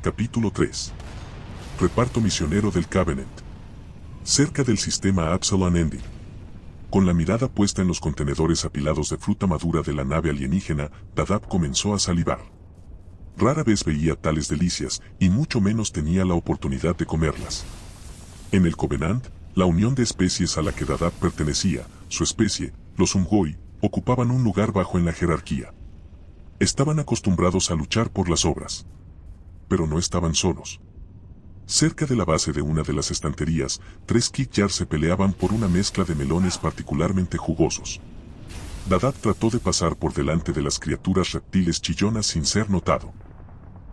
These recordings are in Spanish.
Capítulo 3. Reparto misionero del Covenant. Cerca del sistema Absalon Ending. Con la mirada puesta en los contenedores apilados de fruta madura de la nave alienígena, Dadab comenzó a salivar. Rara vez veía tales delicias, y mucho menos tenía la oportunidad de comerlas. En el Covenant, la unión de especies a la que Dadab pertenecía, su especie, los Umgoi, ocupaban un lugar bajo en la jerarquía. Estaban acostumbrados a luchar por las obras. Pero no estaban solos. Cerca de la base de una de las estanterías, 3 Kit-Jar se peleaban por una mezcla de melones particularmente jugosos. Dadab trató de pasar por delante de las criaturas reptiles chillonas sin ser notado.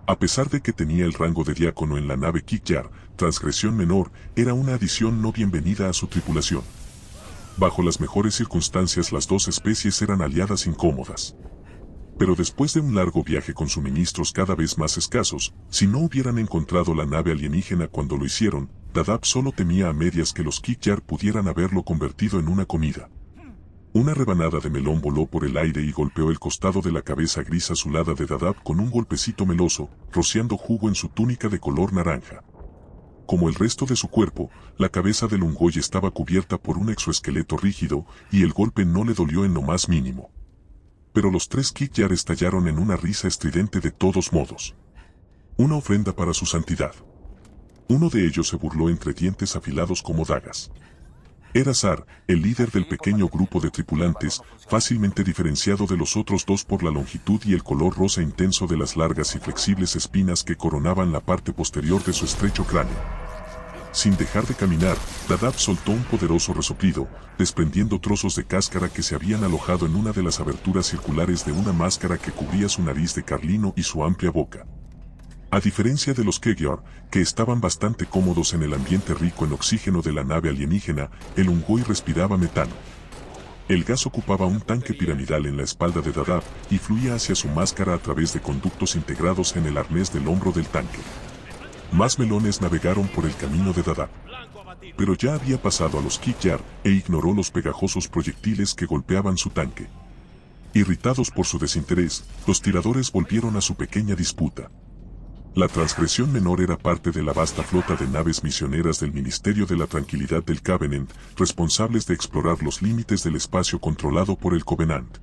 A pesar de que tenía el rango de diácono en la nave Kit-Jar, transgresión menor era una adición no bienvenida a su tripulación. Bajo las mejores circunstancias las dos especies eran aliadas incómodas. Pero después de un largo viaje con suministros cada vez más escasos, si no hubieran encontrado la nave alienígena cuando lo hicieron, Dadab solo temía a medias que los Kit-Jar pudieran haberlo convertido en una comida. Una rebanada de melón voló por el aire y golpeó el costado de la cabeza gris azulada de Dadab con un golpecito meloso, rociando jugo en su túnica de color naranja. Como el resto de su cuerpo, la cabeza del Umgoi estaba cubierta por un exoesqueleto rígido, y el golpe no le dolió en lo más mínimo. Pero los 3 Kit-Jar estallaron en una risa estridente de todos modos. Una ofrenda para su santidad. Uno de ellos se burló entre dientes afilados como dagas. Era Zar, el líder del pequeño grupo de tripulantes, fácilmente diferenciado de los otros dos por la longitud y el color rosa intenso de las largas y flexibles espinas que coronaban la parte posterior de su estrecho cráneo. Sin dejar de caminar, Dadab soltó un poderoso resoplido, desprendiendo trozos de cáscara que se habían alojado en una de las aberturas circulares de una máscara que cubría su nariz de carlino y su amplia boca. A diferencia de los Kit-Jar, que estaban bastante cómodos en el ambiente rico en oxígeno de la nave alienígena, el Umgoi respiraba metano. El gas ocupaba un tanque piramidal en la espalda de Dadab y fluía hacia su máscara a través de conductos integrados en el arnés del hombro del tanque. Más melones navegaron por el camino de Dadab. Pero ya había pasado a los Kit-Jar e ignoró los pegajosos proyectiles que golpeaban su tanque. Irritados por su desinterés, los tiradores volvieron a su pequeña disputa. La transgresión menor era parte de la vasta flota de naves misioneras del Ministerio de la Tranquilidad del Covenant, responsables de explorar los límites del espacio controlado por el Covenant.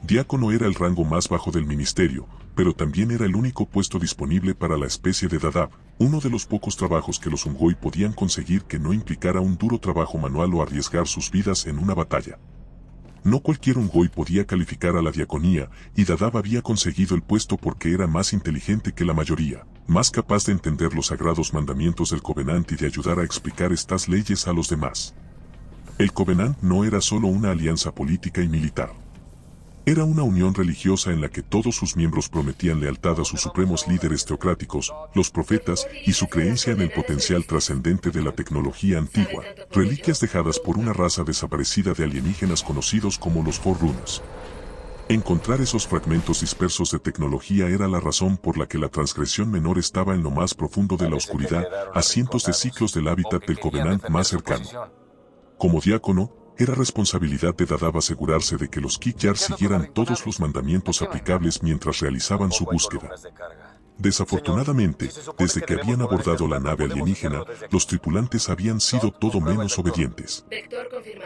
Diácono era el rango más bajo del ministerio, pero también era el único puesto disponible para la especie de Dadab, uno de los pocos trabajos que los Umgoi podían conseguir que no implicara un duro trabajo manual o arriesgar sus vidas en una batalla. No cualquier Umgoi podía calificar a la diaconía, y Dadab había conseguido el puesto porque era más inteligente que la mayoría, más capaz de entender los sagrados mandamientos del Covenant y de ayudar a explicar estas leyes a los demás. El Covenant no era solo una alianza política y militar. Era una unión religiosa en la que todos sus miembros prometían lealtad a sus supremos líderes teocráticos, los profetas, y su creencia en el potencial trascendente de la tecnología antigua, reliquias dejadas por una raza desaparecida de alienígenas conocidos como los Forerunners. Encontrar esos fragmentos dispersos de tecnología era la razón por la que la transgresión menor estaba en lo más profundo de la oscuridad, a cientos de ciclos del hábitat del Covenant más cercano. Como diácono, era responsabilidad de Dadab asegurarse de que los Kit-Jar siguieran todos los mandamientos aplicables mientras realizaban su búsqueda. Desafortunadamente, desde que habían abordado la nave alienígena, los tripulantes habían sido todo menos obedientes.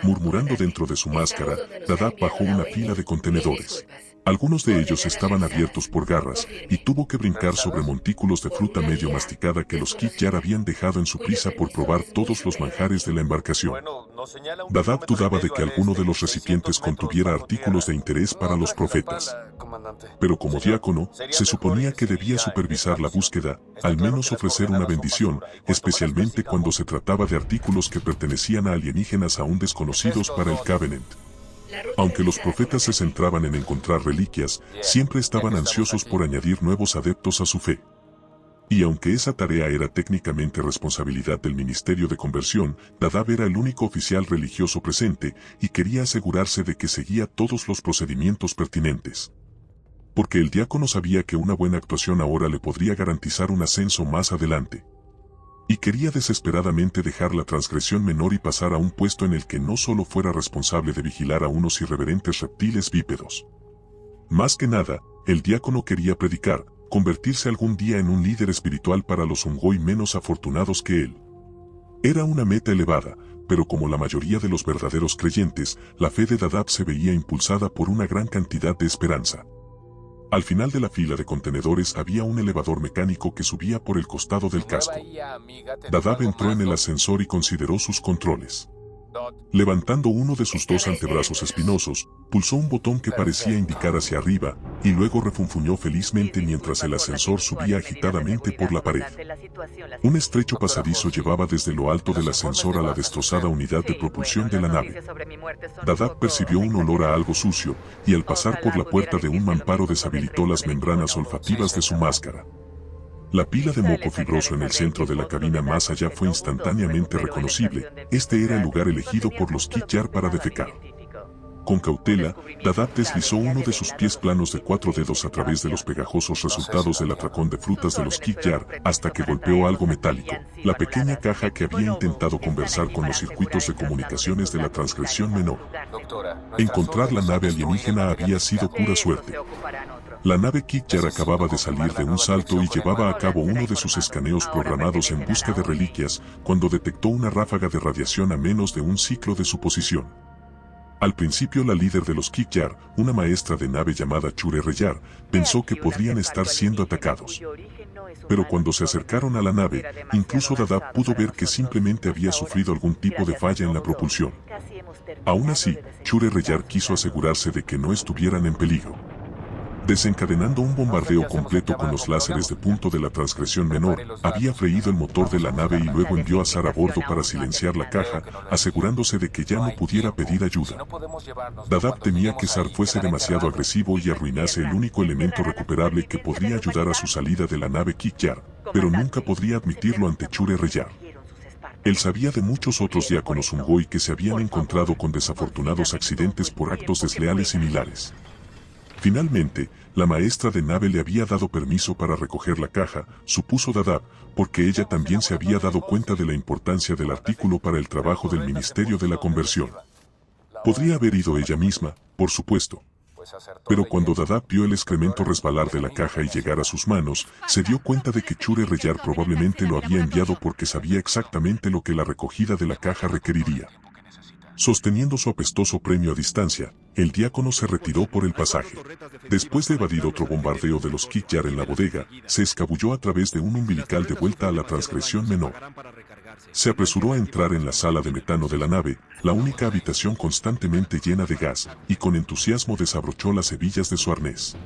Murmurando dentro de su máscara, Dadab bajó una pila de contenedores. Algunos de ellos estaban abiertos por garras, y tuvo que brincar sobre montículos de fruta medio masticada que los Kit-Jar habían dejado en su prisa por probar todos los manjares de la embarcación. Dadab dudaba de que alguno de los recipientes contuviera artículos de interés para los profetas. Pero como diácono, se suponía que debía supervisar la búsqueda, al menos ofrecer una bendición, especialmente cuando se trataba de artículos que pertenecían a alienígenas aún desconocidos para el Covenant. Aunque los profetas se centraban en encontrar reliquias, siempre estaban ansiosos por añadir nuevos adeptos a su fe. Y aunque esa tarea era técnicamente responsabilidad del Ministerio de Conversión, Dadab era el único oficial religioso presente y quería asegurarse de que seguía todos los procedimientos pertinentes. Porque el diácono sabía que una buena actuación ahora le podría garantizar un ascenso más adelante. Y quería desesperadamente dejar la transgresión menor y pasar a un puesto en el que no solo fuera responsable de vigilar a unos irreverentes reptiles bípedos. Más que nada, el diácono quería predicar, convertirse algún día en un líder espiritual para los Ungoi menos afortunados que él. Era una meta elevada, pero como la mayoría de los verdaderos creyentes, la fe de Dadab se veía impulsada por una gran cantidad de esperanza. Al final de la fila de contenedores había un elevador mecánico que subía por el costado del casco. Dadab entró en el ascensor y consideró sus controles. Levantando uno de sus dos antebrazos espinosos, pulsó un botón que parecía indicar hacia arriba, y luego refunfuñó felizmente mientras el ascensor subía agitadamente por la pared. Un estrecho pasadizo llevaba desde lo alto del ascensor a la destrozada unidad de propulsión de la nave. Dadab percibió un olor a algo sucio, y al pasar por la puerta de un mamparo deshabilitó las membranas olfativas de su máscara. La pila de moco fibroso en el centro de la cabina más allá fue instantáneamente reconocible. Este era el lugar elegido por los Kit-Jar para defecar. Con cautela, Dadab deslizó uno de sus pies planos de 4 dedos a través de los pegajosos resultados del atracón de frutas de los Kit-Jar hasta que golpeó algo metálico, la pequeña caja que había intentado conversar con los circuitos de comunicaciones de la transgresión menor. Encontrar la nave alienígena había sido pura suerte. La nave Kit-Jar acababa de salir de un salto y llevaba a cabo uno de sus escaneos programados en busca de reliquias, cuando detectó una ráfaga de radiación a menos de un ciclo de su posición. Al principio la líder de los Kit-Jar, una maestra de nave llamada Chure Reyar, pensó que podrían estar siendo atacados. Pero cuando se acercaron a la nave, incluso Dadab pudo ver que simplemente había sufrido algún tipo de falla en la propulsión. Aún así, Chure Reyar quiso asegurarse de que no estuvieran en peligro. Desencadenando un bombardeo completo con los láseres de punto de la transgresión menor, había freído el motor de la nave y luego envió a Sar a bordo para silenciar la caja, asegurándose de que ya no pudiera pedir ayuda. Dadab temía que Sar fuese demasiado agresivo y arruinase el único elemento recuperable que podría ayudar a su salida de la nave Kit-Jar, pero nunca podría admitirlo ante Chure Reyar. Él sabía de muchos otros diáconos Ungoi que se habían encontrado con desafortunados accidentes por actos desleales similares. Finalmente, la maestra de nave le había dado permiso para recoger la caja, supuso Dadab, porque ella también se había dado cuenta de la importancia del artículo para el trabajo del Ministerio de la Conversión. Podría haber ido ella misma, por supuesto. Pero cuando Dadab vio el excremento resbalar de la caja y llegar a sus manos, se dio cuenta de que Chure Reyar probablemente lo había enviado porque sabía exactamente lo que la recogida de la caja requeriría. Sosteniendo su apestoso premio a distancia, el diácono se retiró por el pasaje. Después de evadir otro bombardeo de los Kit-Jar en la bodega, se escabulló a través de un umbilical de vuelta a la transgresión menor. Se apresuró a entrar en la sala de metano de la nave, la única habitación constantemente llena de gas, y con entusiasmo desabrochó las hebillas de su arnés.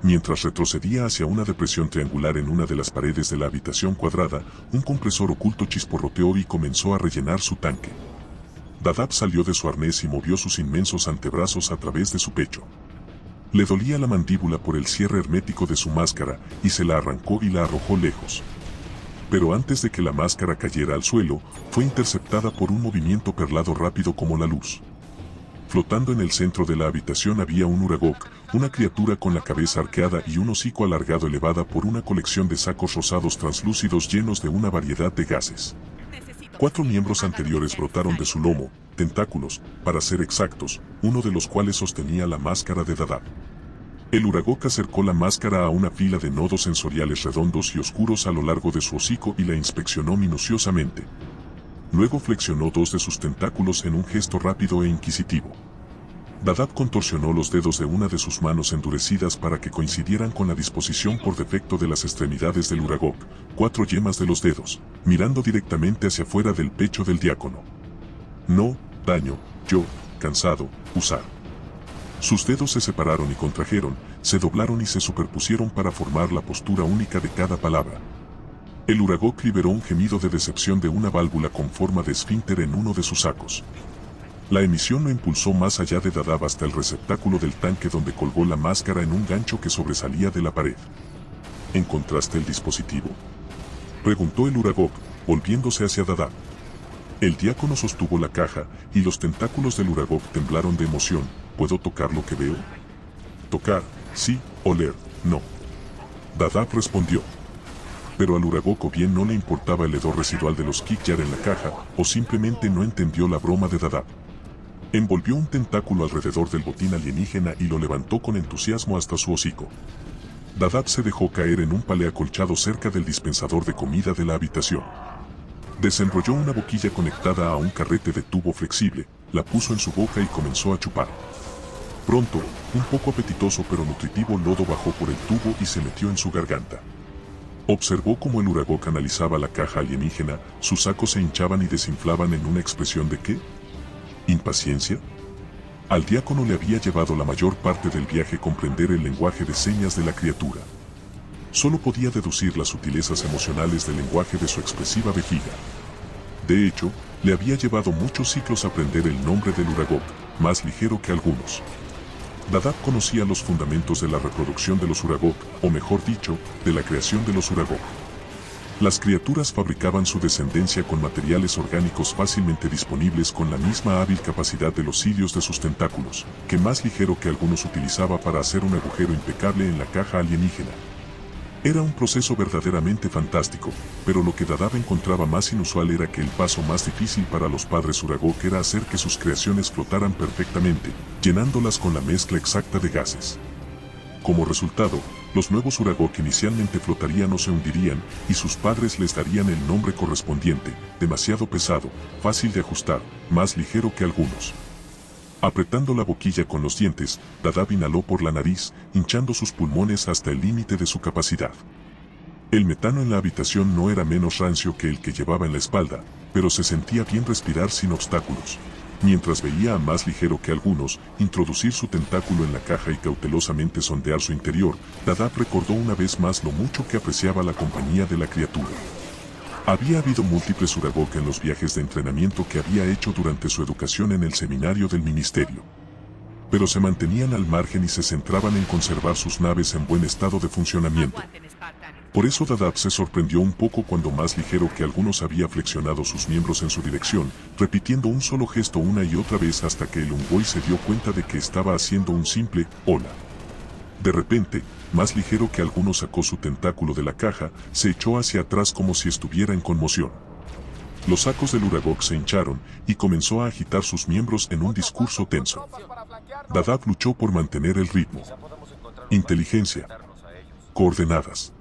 Mientras retrocedía hacia una depresión triangular en una de las paredes de la habitación cuadrada, un compresor oculto chisporroteó y comenzó a rellenar su tanque. Dadab salió de su arnés y movió sus inmensos antebrazos a través de su pecho. Le dolía la mandíbula por el cierre hermético de su máscara, y se la arrancó y la arrojó lejos. Pero antes de que la máscara cayera al suelo, fue interceptada por un movimiento perlado rápido como la luz. Flotando en el centro de la habitación había un Uragok, una criatura con la cabeza arqueada y un hocico alargado elevada por una colección de sacos rosados translúcidos llenos de una variedad de gases. 4 miembros anteriores brotaron de su lomo, tentáculos, para ser exactos, uno de los cuales sostenía la máscara de Dadab. El Uragok acercó la máscara a una fila de nodos sensoriales redondos y oscuros a lo largo de su hocico y la inspeccionó minuciosamente. Luego flexionó 2 de sus tentáculos en un gesto rápido e inquisitivo. Dadab contorsionó los dedos de una de sus manos endurecidas para que coincidieran con la disposición por defecto de las extremidades del Uragok, 4 yemas de los dedos, mirando directamente hacia afuera del pecho del diácono. No, daño, yo, cansado, usar. Sus dedos se separaron y contrajeron, se doblaron y se superpusieron para formar la postura única de cada palabra. El Uragok liberó un gemido de decepción de una válvula con forma de esfínter en uno de sus sacos. La emisión lo impulsó más allá de Dadab hasta el receptáculo del tanque donde colgó la máscara en un gancho que sobresalía de la pared. ¿Encontraste el dispositivo?, preguntó el Uragok, volviéndose hacia Dadab. El diácono sostuvo la caja, y los tentáculos del Uragok temblaron de emoción. ¿Puedo tocar lo que veo? Tocar, sí, oler, no. Dadab respondió. Pero al Uragok o bien no le importaba el hedor residual de los Kit-Jar en la caja, o simplemente no entendió la broma de Dadab. Envolvió un tentáculo alrededor del botín alienígena y lo levantó con entusiasmo hasta su hocico. Dadab se dejó caer en un palé acolchado cerca del dispensador de comida de la habitación. Desenrolló una boquilla conectada a un carrete de tubo flexible, la puso en su boca y comenzó a chupar. Pronto, un poco apetitoso pero nutritivo lodo bajó por el tubo y se metió en su garganta. Observó cómo el Uragok analizaba la caja alienígena, sus sacos se hinchaban y desinflaban en una expresión de ¿qué? ¿Impaciencia? Al diácono le había llevado la mayor parte del viaje comprender el lenguaje de señas de la criatura. Solo podía deducir las sutilezas emocionales del lenguaje de su expresiva vejiga. De hecho, le había llevado muchos ciclos aprender el nombre del Uragok, más ligero que algunos. Dadab conocía los fundamentos de la reproducción de los Uragok, o mejor dicho, de la creación de los Uragok. Las criaturas fabricaban su descendencia con materiales orgánicos fácilmente disponibles con la misma hábil capacidad de los cilios de sus tentáculos, que más ligero que algunos utilizaba para hacer un agujero impecable en la caja alienígena. Era un proceso verdaderamente fantástico, pero lo que Dadab encontraba más inusual era que el paso más difícil para los padres Uragok era hacer que sus creaciones flotaran perfectamente, llenándolas con la mezcla exacta de gases. Como resultado, los nuevos Uragok inicialmente flotarían o se hundirían, y sus padres les darían el nombre correspondiente, demasiado pesado, fácil de ajustar, más ligero que algunos. Apretando la boquilla con los dientes, Dadab inhaló por la nariz, hinchando sus pulmones hasta el límite de su capacidad. El metano en la habitación no era menos rancio que el que llevaba en la espalda, pero se sentía bien respirar sin obstáculos. Mientras veía a más ligero que algunos introducir su tentáculo en la caja y cautelosamente sondear su interior, Dadab recordó una vez más lo mucho que apreciaba la compañía de la criatura. Había habido múltiples Uragok en los viajes de entrenamiento que había hecho durante su educación en el seminario del ministerio. Pero se mantenían al margen y se centraban en conservar sus naves en buen estado de funcionamiento. Por eso Dadab se sorprendió un poco cuando más ligero que algunos había flexionado sus miembros en su dirección, repitiendo un solo gesto una y otra vez hasta que el Ungoy se dio cuenta de que estaba haciendo un simple «hola». De repente, más ligero que algunos sacó su tentáculo de la caja, se echó hacia atrás como si estuviera en conmoción. Los sacos del Uragok se hincharon y comenzó a agitar sus miembros en un discurso tenso. Dadab luchó por mantener el ritmo. Inteligencia. Coordenadas.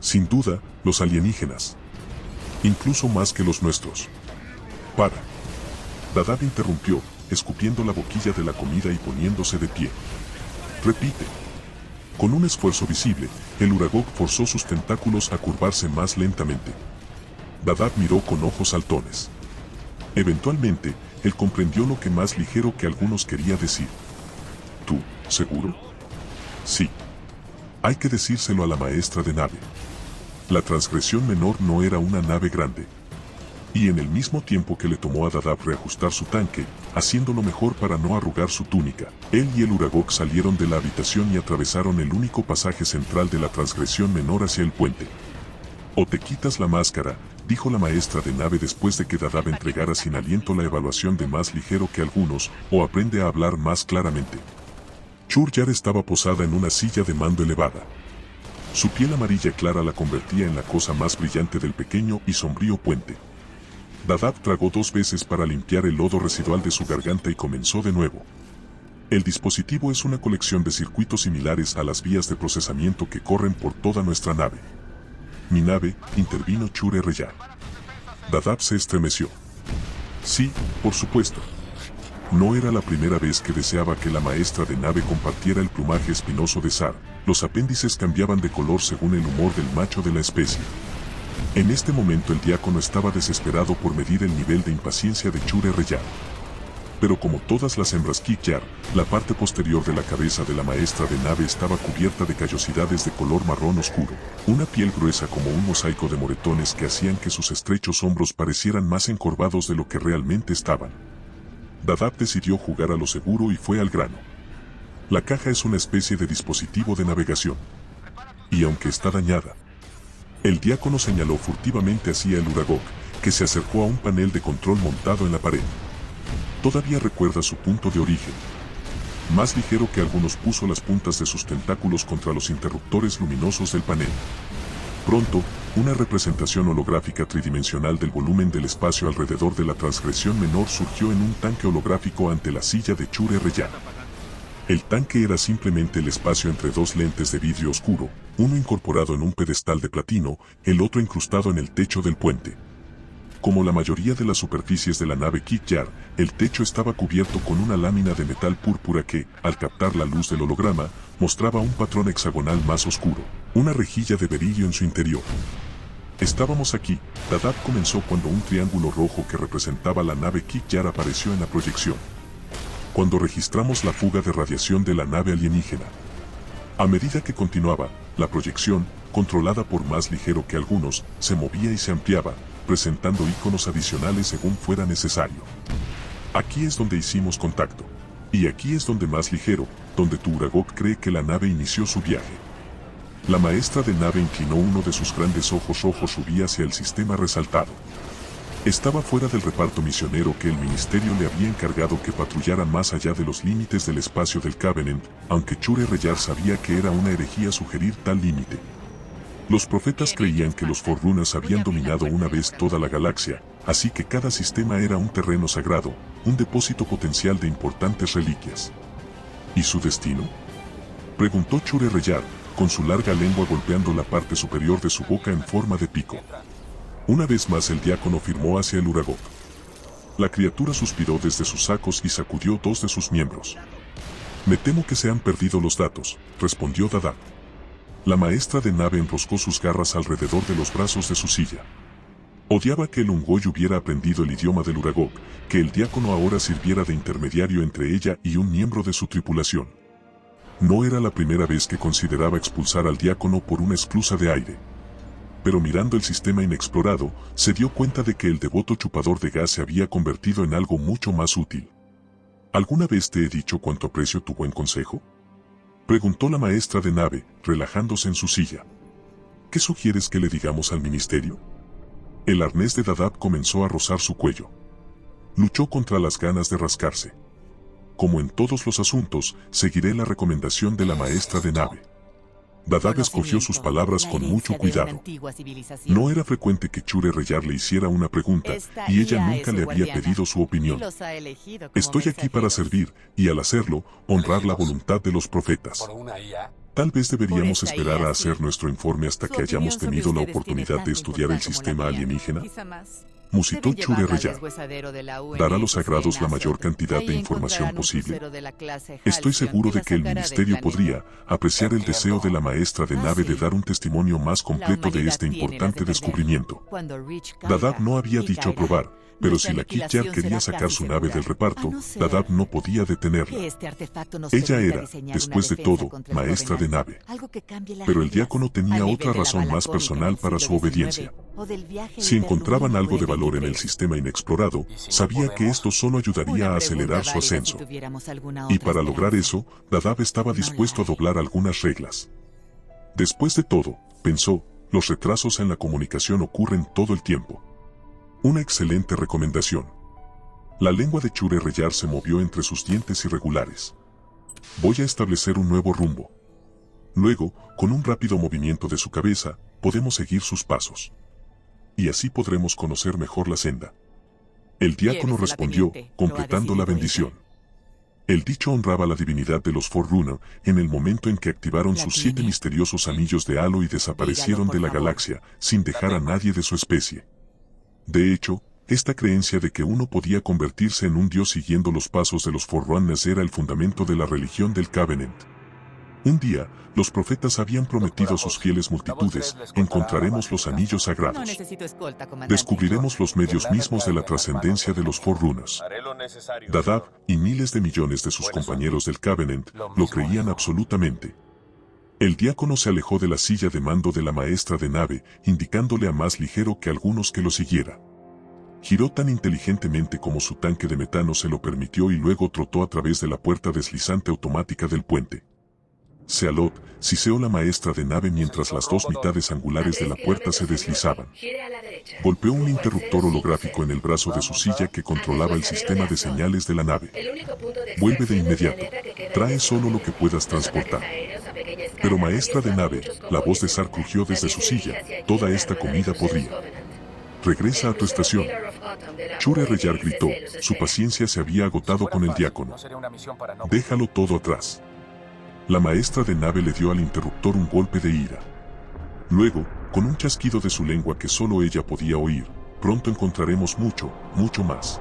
Sin duda, los alienígenas. Incluso más que los nuestros. Para. Dadab interrumpió, escupiendo la boquilla de la comida y poniéndose de pie. Repite. Con un esfuerzo visible, el Uragok forzó sus tentáculos a curvarse más lentamente. Dadab miró con ojos saltones. Eventualmente, él comprendió lo que más ligero que algunos quería decir. ¿Tú, seguro? Sí. Hay que decírselo a la maestra de nave. La transgresión menor no era una nave grande. Y en el mismo tiempo que le tomó a Dadab reajustar su tanque, haciéndolo mejor para no arrugar su túnica, él y el Uragok salieron de la habitación y atravesaron el único pasaje central de la transgresión menor hacia el puente. «O te quitas la máscara», dijo la maestra de nave después de que Dadab entregara sin aliento la evaluación de más ligero que algunos, «o aprende a hablar más claramente». Chur-Yar estaba posada en una silla de mando elevada. Su piel amarilla clara la convertía en la cosa más brillante del pequeño y sombrío puente. Dadab tragó 2 veces para limpiar el lodo residual de su garganta y comenzó de nuevo. El dispositivo es una colección de circuitos similares a las vías de procesamiento que corren por toda nuestra nave. Mi nave, intervino Chur-Yar. Dadab se estremeció. Sí, por supuesto. No era la primera vez que deseaba que la maestra de nave compartiera el plumaje espinoso de Sar. Los apéndices cambiaban de color según el humor del macho de la especie. En este momento el diácono estaba desesperado por medir el nivel de impaciencia de Chur-Yar. Pero como todas las hembras Kik-Yar, la parte posterior de la cabeza de la maestra de nave estaba cubierta de callosidades de color marrón oscuro, una piel gruesa como un mosaico de moretones que hacían que sus estrechos hombros parecieran más encorvados de lo que realmente estaban. Dadab decidió jugar a lo seguro y fue al grano. La caja es una especie de dispositivo de navegación. Y aunque está dañada, el diácono señaló furtivamente hacia el Uragok, que se acercó a un panel de control montado en la pared. Todavía recuerda su punto de origen. Más ligero que algunos puso las puntas de sus tentáculos contra los interruptores luminosos del panel. Pronto, una representación holográfica tridimensional del volumen del espacio alrededor de la transgresión menor surgió en un tanque holográfico ante la silla de Chur-Yar. El tanque era simplemente el espacio entre dos lentes de vidrio oscuro, uno incorporado en un pedestal de platino, el otro incrustado en el techo del puente. Como la mayoría de las superficies de la nave Kit-Yar, el techo estaba cubierto con una lámina de metal púrpura que, al captar la luz del holograma, mostraba un patrón hexagonal más oscuro, una rejilla de berilio en su interior. Estábamos aquí, Dadaab comenzó cuando un triángulo rojo que representaba la nave Kit-Yar apareció en la proyección. Cuando registramos la fuga de radiación de la nave alienígena. A medida que continuaba, la proyección, controlada por más ligero que algunos, se movía y se ampliaba, presentando iconos adicionales según fuera necesario. Aquí es donde hicimos contacto. Y aquí es donde más ligero, donde tu Uragok cree que la nave inició su viaje. La maestra de nave inclinó uno de sus grandes ojos rojos subía hacia el sistema resaltado. Estaba fuera del reparto misionero que el ministerio le había encargado que patrullara más allá de los límites del espacio del Covenant, aunque Chure Reyar sabía que era una herejía sugerir tal límite. Los profetas creían que los Forerunners habían dominado una vez toda la galaxia, así que cada sistema era un terreno sagrado, un depósito potencial de importantes reliquias. ¿Y su destino? Preguntó Chure Reyar, con su larga lengua golpeando la parte superior de su boca en forma de pico. Una vez más el diácono firmó hacia el Uragok. La criatura suspiró desde sus sacos y sacudió dos de sus miembros. Me temo que se han perdido los datos, respondió Dadaab. La maestra de nave enroscó sus garras alrededor de los brazos de su silla. Odiaba que el Ungoy hubiera aprendido el idioma del Uragok, que el diácono ahora sirviera de intermediario entre ella y un miembro de su tripulación. No era la primera vez que consideraba expulsar al diácono por una esclusa de aire. Pero mirando el sistema inexplorado, se dio cuenta de que el devoto chupador de gas se había convertido en algo mucho más útil. ¿Alguna vez te he dicho cuánto aprecio tu buen consejo? Preguntó la maestra de nave, relajándose en su silla. ¿Qué sugieres que le digamos al ministerio? El arnés de Dadaab comenzó a rozar su cuello. Luchó contra las ganas de rascarse. Como en todos los asuntos, seguiré la recomendación de la maestra de nave. Dadaab escogió sus palabras con mucho cuidado. No era frecuente que Chure Reyar le hiciera una pregunta, y ella nunca le había pedido su opinión. Estoy aquí para servir, y al hacerlo, honrar la voluntad de los profetas. Tal vez deberíamos esperar a hacer nuestro informe hasta que hayamos tenido la oportunidad de estudiar el sistema alienígena. Musitó Chure Reyar. ¿Dar a los sagrados la mayor cantidad de información posible? Estoy seguro de que el ministerio podría apreciar el deseo de la maestra de nave de dar un testimonio más completo de este importante descubrimiento. Dadaab no había dicho aprobar, pero si la Kit-Yar quería sacar su nave del reparto, Dadaab no podía detenerla. Ella era, después de todo, maestra de nave. Pero el diácono tenía otra razón más personal para su obediencia. Si encontraban algo de valor en el sistema inexplorado, sabía que esto solo ayudaría a acelerar su ascenso. Y para lograr eso, Dadaab estaba dispuesto a doblar algunas reglas. Después de todo, pensó, los retrasos en la comunicación ocurren todo el tiempo. Una excelente recomendación. La lengua de Chure Reyar se movió entre sus dientes irregulares. Voy a establecer un nuevo rumbo. Luego, con un rápido movimiento de su cabeza, podemos seguir sus pasos. Y así podremos conocer mejor la senda. El diácono respondió, completando la bendición. El dicho honraba la divinidad de los Forerunner en el momento en que activaron sus 7 misteriosos anillos de halo y desaparecieron de la galaxia, sin dejar a nadie de su especie. De hecho, esta creencia de que uno podía convertirse en un dios siguiendo los pasos de los Forerunners era el fundamento de la religión del Covenant. Un día, los profetas habían prometido a sus fieles multitudes, encontraremos los anillos sagrados. Descubriremos los medios mismos de la trascendencia de los Forerunners. Dadaab y miles de millones de sus compañeros del Covenant lo creían absolutamente. El diácono se alejó de la silla de mando de la maestra de nave, indicándole a más ligero que algunos que lo siguiera. Giró tan inteligentemente como su tanque de metano se lo permitió y luego trotó a través de la puerta deslizante automática del puente. Sealot siseó la maestra de nave mientras las dos mitades angulares de la puerta se deslizaban. Golpeó un interruptor holográfico en el brazo de su silla que controlaba el sistema de señales de la nave. Vuelve de inmediato. Trae solo lo que puedas transportar. Pero maestra de nave, la voz de Sar crujió desde su silla, toda esta comida podría. Regresa a tu estación. Shure Reyar gritó, su paciencia se había agotado con el diácono. Déjalo todo atrás. La maestra de nave le dio al interruptor un golpe de ira. Luego, con un chasquido de su lengua que solo ella podía oír, pronto encontraremos mucho, mucho más.